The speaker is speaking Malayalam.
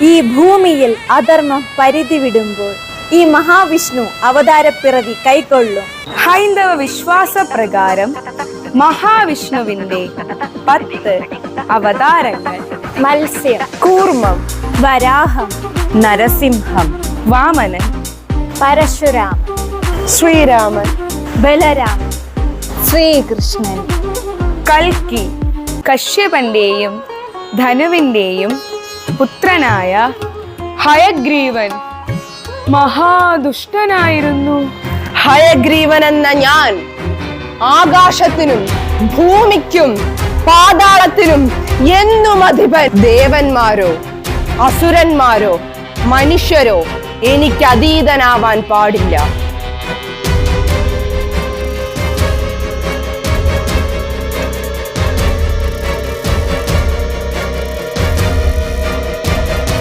ഈ ഭൂമിയിൽ അധർമ്മം പരിധി വിടുമ്പോൾ ഈ മഹാവിഷ്ണു അവതാരപ്പിറവി കൈക്കൊള്ളും. ഹൈന്ദവ വിശ്വാസ പ്രകാരം മഹാവിഷ്ണുവിന്റെ 10 അവതാരങ്ങൾ: മത്സ്യം, കൂർമ്മം, വരാഹം, നരസിംഹം, വാമനൻ, പരശുരാം, ശ്രീരാമൻ, ബലരാമൻ, ശ്രീകൃഷ്ണൻ. കൽക്കി കശ്യപന്റെയും ധനുവിന്റെയും പുത്രനായ ഹയഗ്രീവൻ മഹാദുഷ്ടനായിരുന്നു. ഹയഗ്രീവൻ എന്ന ഞാൻ ആകാശത്തിനും ഭൂമിക്കും പാതാളത്തിനും എന്നും അധിപൻ. ദേവന്മാരോ അസുരന്മാരോ മനുഷ്യരോ എനിക്ക് അതീതനാവാൻ പാടില്ല.